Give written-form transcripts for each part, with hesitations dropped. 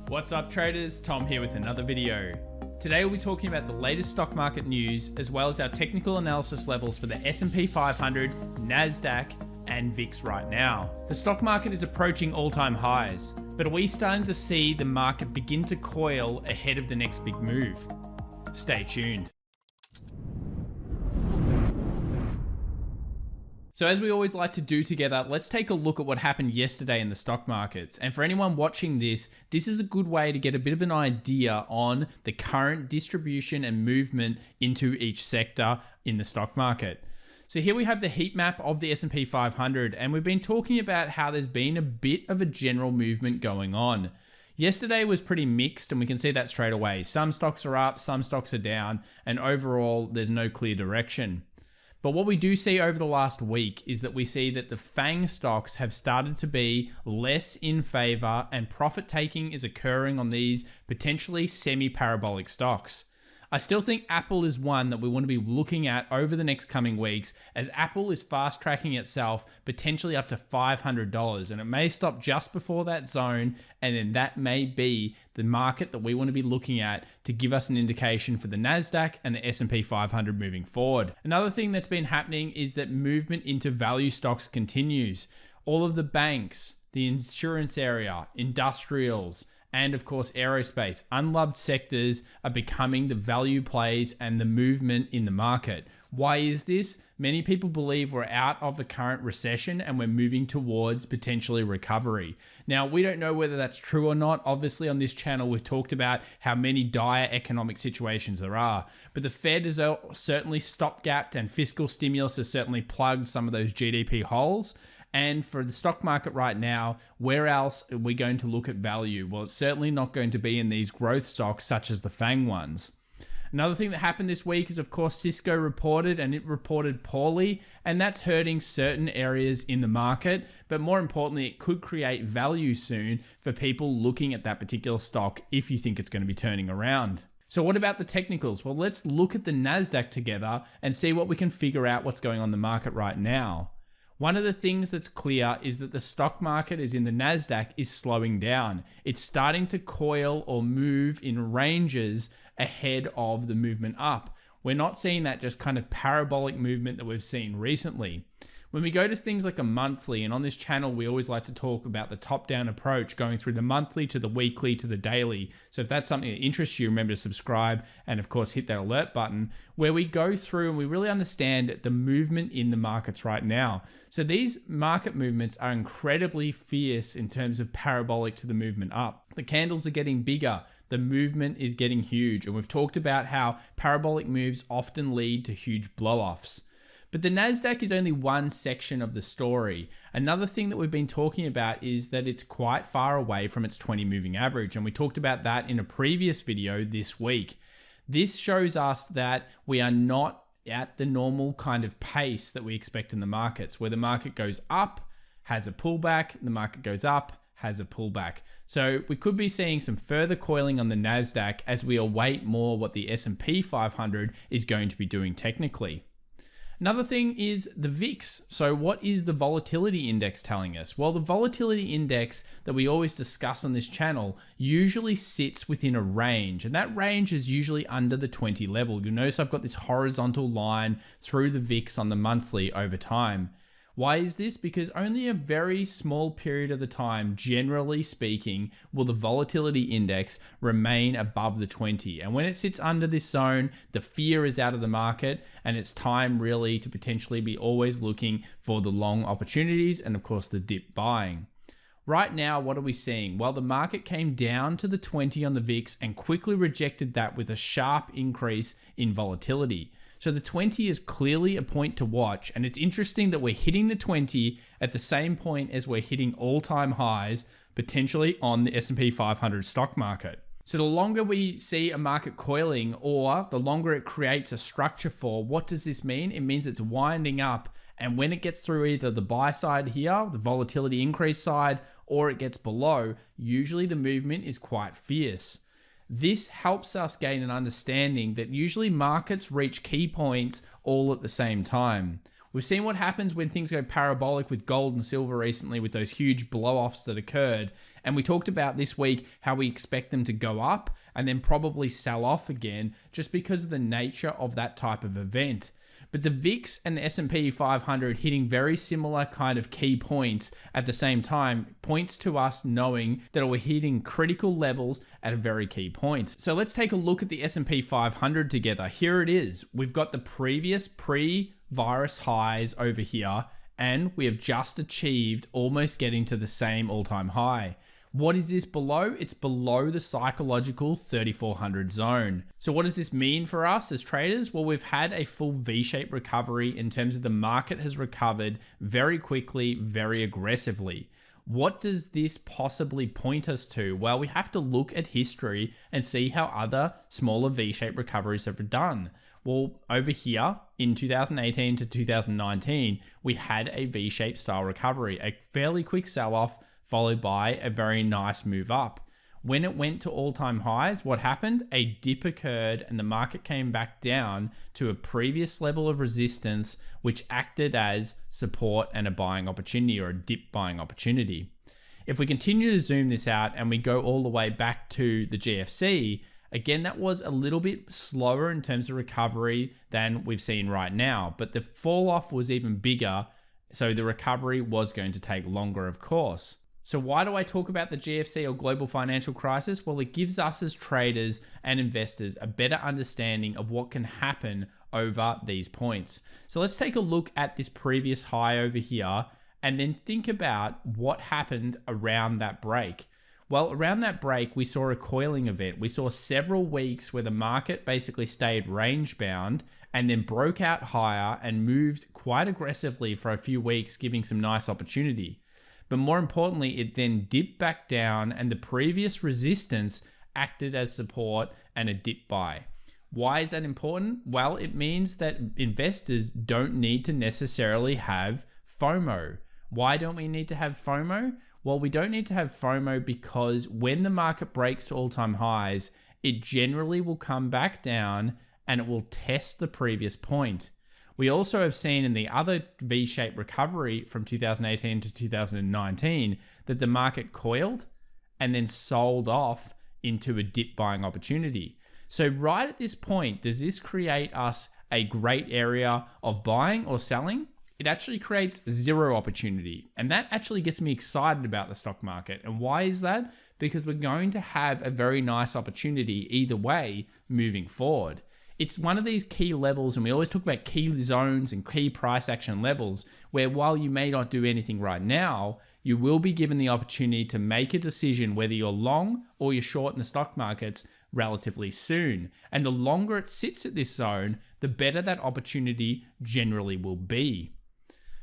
What's up traders, Tom here with another video. Today we'll be talking about the latest stock market news as well as our technical analysis levels for the S&P 500, NASDAQ and VIX right now. The stock market is approaching all-time highs, but are we starting to see the market begin to coil ahead of the next big move? Stay tuned. So as we always like to do together, let's take a look at what happened yesterday in the stock markets. And for anyone watching this, this is a good way to get a bit of an idea on the current distribution and movement into each sector in the stock market. So here we have the heat map of the S&P 500, and we've been talking about how there's been a bit of a general movement going on. Yesterday was pretty mixed, and we can see that straight away. Some stocks are up, some stocks are down, and overall there's no clear direction. But what we do see over the last week is that we see that the FANG stocks have started to be less in favor and profit taking is occurring on these potentially semi-parabolic stocks. I still think Apple is one that we want to be looking at over the next coming weeks, as Apple is fast tracking itself potentially up to $500, and it may stop just before that zone, and then that may be the market that we want to be looking at to give us an indication for the NASDAQ and the S&P 500 moving forward. Another thing that's been happening is that movement into value stocks continues. All of the banks, the insurance area, industrials, and of course aerospace, unloved sectors are becoming the value plays and the movement in the market. Why is this? Many people believe we're out of the current recession and we're moving towards potentially recovery. Now, we don't know whether that's true or not. Obviously on this channel we've talked about how many dire economic situations there are, but the Fed has certainly stopgapped and fiscal stimulus has certainly plugged some of those GDP holes. And for the stock market right now, where else are we going to look at value? Well, it's certainly not going to be in these growth stocks such as the FANG ones. Another thing that happened this week is, of course, Cisco reported, and it reported poorly, and that's hurting certain areas in the market. But more importantly, it could create value soon for people looking at that particular stock if you think it's going to be turning around. So what about the technicals? Well, let's look at the NASDAQ together and see what we can figure out what's going on in the market right now. One of the things that's clear is that the stock market in the NASDAQ is slowing down. It's starting to coil or move in ranges ahead of the movement up. We're not seeing that just kind of parabolic movement that we've seen recently. When we go to things like a monthly, and on this channel, we always like to talk about the top-down approach, going through the monthly to the weekly to the daily. So if that's something that interests you, remember to subscribe and of course hit that alert button, where we go through and we really understand the movement in the markets right now. So these market movements are incredibly fierce in terms of parabolic to the movement up. The candles are getting bigger. The movement is getting huge. And we've talked about how parabolic moves often lead to huge blow-offs. But the NASDAQ is only one section of the story. Another thing that we've been talking about is that it's quite far away from its 20 moving average. And we talked about that in a previous video this week. This shows us that we are not at the normal kind of pace that we expect in the markets, where the market goes up, has a pullback, the market goes up, has a pullback. So we could be seeing some further coiling on the NASDAQ as we await more what the S&P 500 is going to be doing technically. Another thing is the VIX. So what is the volatility index telling us? Well, the volatility index that we always discuss on this channel usually sits within a range, and that range is usually under the 20 level. You'll notice I've got this horizontal line through the VIX on the monthly over time. Why is this? Because only a very small period of the time, generally speaking, will the volatility index remain above the 20. And when it sits under this zone, the fear is out of the market, and it's time really to potentially be always looking for the long opportunities and of course the dip buying. Right now, what are we seeing? Well, the market came down to the 20 on the VIX and quickly rejected that with a sharp increase in volatility. So the 20 is clearly a point to watch, and it's interesting that we're hitting the 20 at the same point as we're hitting all-time highs, potentially on the S&P 500 stock market. So the longer we see a market coiling, or the longer it creates a structure for, what does this mean? It means it's winding up, and when it gets through either the buy side here, the volatility increase side, or it gets below, usually the movement is quite fierce. This helps us gain an understanding that usually markets reach key points all at the same time. We've seen what happens when things go parabolic with gold and silver recently, with those huge blow-offs that occurred. And we talked about this week how we expect them to go up and then probably sell off again just because of the nature of that type of event. But the VIX and the S&P 500 hitting very similar kind of key points at the same time points to us knowing that we're hitting critical levels at a very key point. So let's take a look at the S&P 500 together. Here it is. We've got the previous pre-virus highs over here, and we have just achieved almost getting to the same all-time high. What is this below? It's below the psychological 3400 zone. So what does this mean for us as traders? Well, we've had a full V-shaped recovery in terms of the market has recovered very quickly, very aggressively. What does this possibly point us to? Well, we have to look at history and see how other smaller V-shaped recoveries have done. Well, over here in 2018 to 2019, we had a V-shaped style recovery, a fairly quick sell-off, followed by a very nice move up. When it went to all-time highs, what happened? A dip occurred and the market came back down to a previous level of resistance, which acted as support and a buying opportunity, or a dip buying opportunity. If we continue to zoom this out and we go all the way back to the GFC, again, that was a little bit slower in terms of recovery than we've seen right now, but the fall off was even bigger, so the recovery was going to take longer, of course. So why do I talk about the GFC or global financial crisis? Well, it gives us as traders and investors a better understanding of what can happen over these points. So let's take a look at this previous high over here and then think about what happened around that break. Well, around that break, we saw a coiling event. We saw several weeks where the market basically stayed range bound and then broke out higher and moved quite aggressively for a few weeks, giving some nice opportunity. But more importantly, it then dipped back down and the previous resistance acted as support and a dip buy. Why is that important? Well, it means that investors don't need to necessarily have FOMO. Why don't we need to have FOMO? Well, we don't need to have FOMO because when the market breaks to all-time highs, it generally will come back down and it will test the previous point. We also have seen in the other V-shaped recovery from 2018 to 2019 that the market coiled and then sold off into a dip buying opportunity. So right at this point, does this create us a great area of buying or selling? It actually creates zero opportunity. And that actually gets me excited about the stock market. And why is that? Because we're going to have a very nice opportunity either way moving forward. It's one of these key levels, and we always talk about key zones and key price action levels, where while you may not do anything right now, you will be given the opportunity to make a decision whether you're long or you're short in the stock markets relatively soon. And the longer it sits at this zone, the better that opportunity generally will be.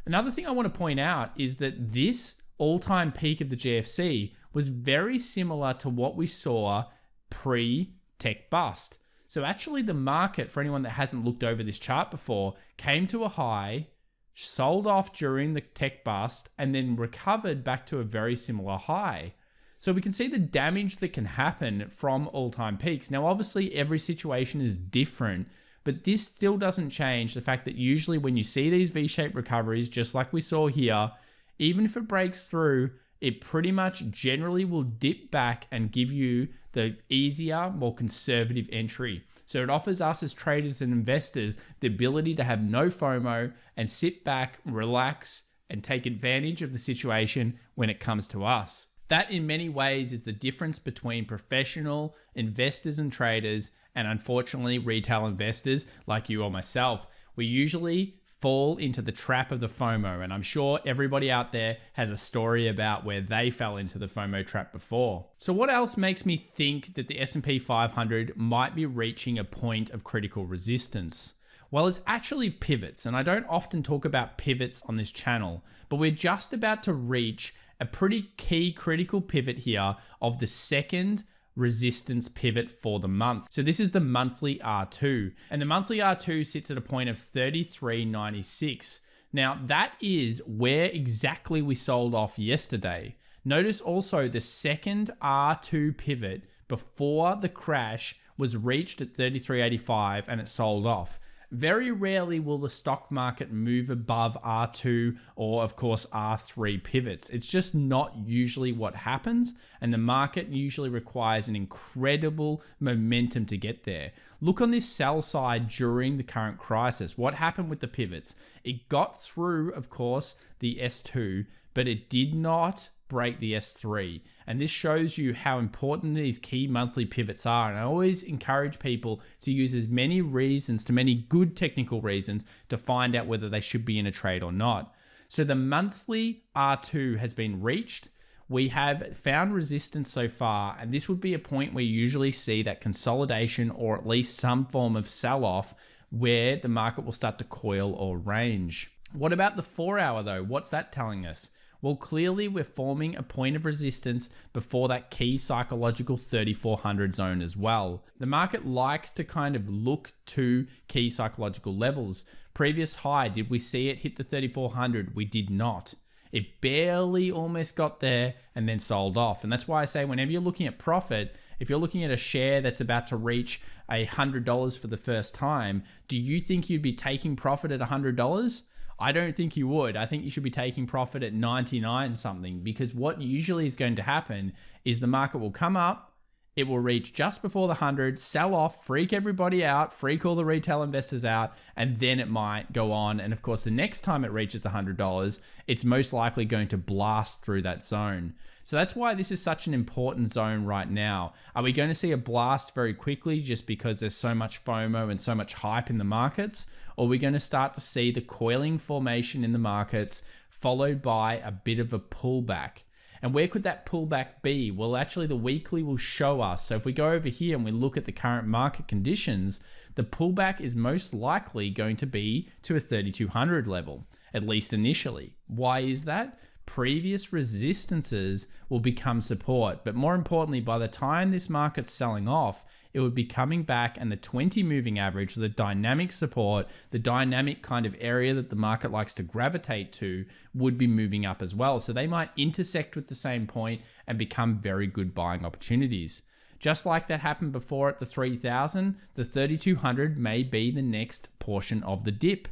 Another thing I want to point out is that this all-time peak of the GFC was very similar to what we saw pre-tech bust. So actually the market, for anyone that hasn't looked over this chart before, came to a high, sold off during the tech bust, and then recovered back to a very similar high. So we can see the damage that can happen from all-time peaks. Now, obviously, every situation is different, but this still doesn't change the fact that usually when you see these V-shaped recoveries, just like we saw here, even if it breaks through, it pretty much generally will dip back and give you the easier, more conservative entry. So it offers us as traders and investors the ability to have no FOMO and sit back, relax, and take advantage of the situation when it comes to us. That in many ways is the difference between professional investors and traders and unfortunately retail investors like you or myself. We usually fall into the trap of the FOMO, and I'm sure everybody out there has a story about where they fell into the FOMO trap before. So what else makes me think that the S&P 500 might be reaching a point of critical resistance? Well, it's actually pivots, and I don't often talk about pivots on this channel, but we're just about to reach a pretty key critical pivot here of the second resistance pivot for the month. So this is the monthly R2, and the monthly R2 sits at a point of 33.96. Now that is where exactly we sold off yesterday. Notice also the second R2 pivot before the crash was reached at 33.85 and it sold off. very rarely will the stock market move above R2 or of course R3 pivots. It's just not usually what happens, and the market usually requires an incredible momentum to get there. Look on this sell side during the current crisis. What happened with the pivots? It got through, of course, the S2, but it did not break the S3. And this shows you how important these key monthly pivots are. And I always encourage people to use as many reasons, to many good technical reasons, to find out whether they should be in a trade or not. So the monthly R2 has been reached. We have found resistance so far, and this would be a point where you usually see that consolidation or at least some form of sell-off where the market will start to coil or range. What about the 4-hour though? What's that telling us? Well, clearly we're forming a point of resistance before that key psychological 3400 zone as well. The market likes to kind of look to key psychological levels. Previous high, did we see it hit the 3400? We did not. It barely almost got there and then sold off. And that's why I say whenever you're looking at profit, if you're looking at a share that's about to reach $100 for the first time, do you think you'd be taking profit at $100? I don't think you would. I think you should be taking profit at 99 something, because what usually is going to happen is the market will come up, it will reach just before the 100, sell off, freak everybody out, freak all the retail investors out, and then it might go on. And of course, the next time it reaches $100, it's most likely going to blast through that zone. So that's why this is such an important zone right now. Are we going to see a blast very quickly just because there's so much FOMO and so much hype in the markets? Or are we going to start to see the coiling formation in the markets followed by a bit of a pullback? And where could that pullback be? Well, actually the weekly will show us. So if we go over here and we look at the current market conditions, the pullback is most likely going to be to a 3200 level, at least initially. Why is that? Previous resistances will become support. But more importantly, by the time this market's selling off, it would be coming back, and the 20 moving average, the dynamic support, the dynamic kind of area that the market likes to gravitate to, would be moving up as well. So they might intersect with the same point and become very good buying opportunities. Just like that happened before at the 3000, the 3200 may be the next portion of the dip.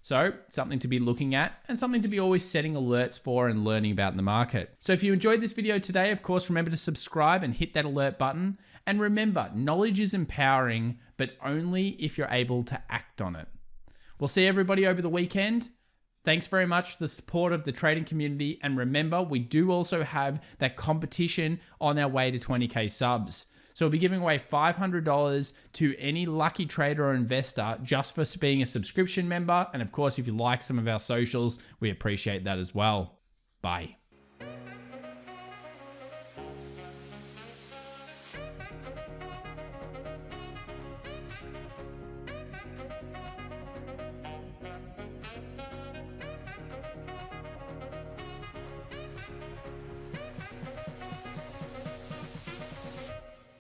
So something to be looking at and something to be always setting alerts for and learning about in the market. So if you enjoyed this video today, of course, remember to subscribe and hit that alert button. And remember, knowledge is empowering, but only if you're able to act on it. We'll see everybody over the weekend. Thanks very much for the support of the trading community. And remember, we do also have that competition on our way to 20K subs. So we'll be giving away $500 to any lucky trader or investor just for being a subscription member. And of course, if you like some of our socials, we appreciate that as well. Bye.